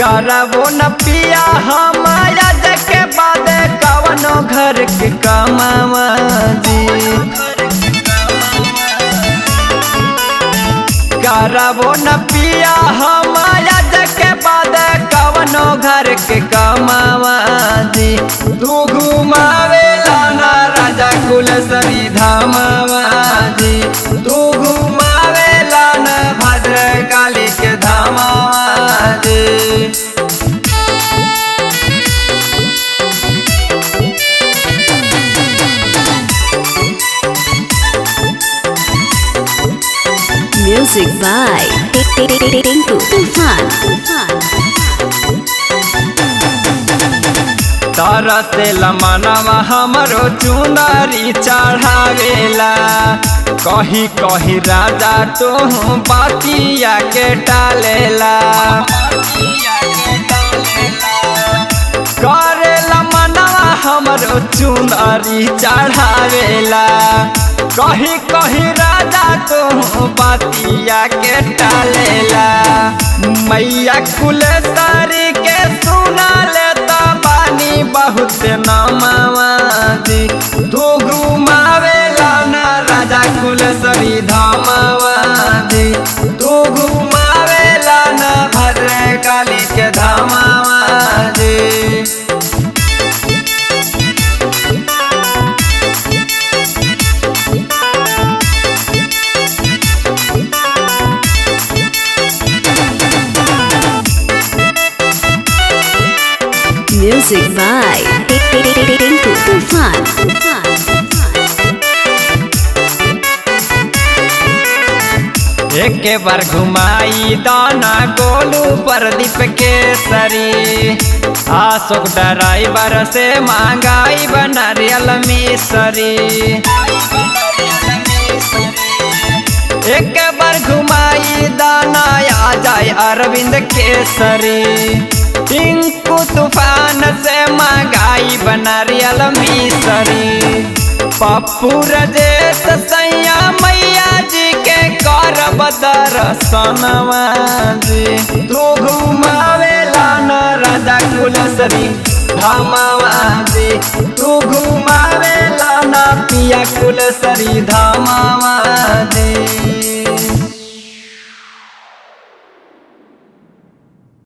करबो न पिया हमारा के बाद कवनो घर के कमावा जी। करबो न पिया हमारा के बाद कवनो घर के कमावा जी। तू घुमावेला ना राजा कुल सरी धामावा जी। तू घुमावेला ना भद्रकाली के धामावा जी। Music by Tinku Tufan। तरसे मनवा हमरो चुनरी चढ़ावेला। कही कही राजा तो बातिया के टालेला। करेला मनवा हमरो चुनरी चढ़ावेला। कही कही राजा तो बातिया के टालेला। मैया कुलसारी के सुना लेता बानी बहुत नामावा जी। तू घुमावेला ना राजा कुलसरी धामावा जी। तू घुमावेला ना भद्रकाली के धामावा जी। Music by Tinku Tufan। एक बार घुमाई दाना गोलू प्रदीप के सरी। अशोक ड्राइवर से महंगाई बना रियल मिसरी। एक बार घुमाई दाना आ जाए अरविंद केसरी। टिंकू तूफान से महंगाई बना रियल मिसरी। पप्पू रजेश सैया मैया जी के करब दर्शनवा जी। तू घुमावेला न राजा कुलसरी धामावा जी। तू घुमावेला न पिया कुलसरी धामावा जी।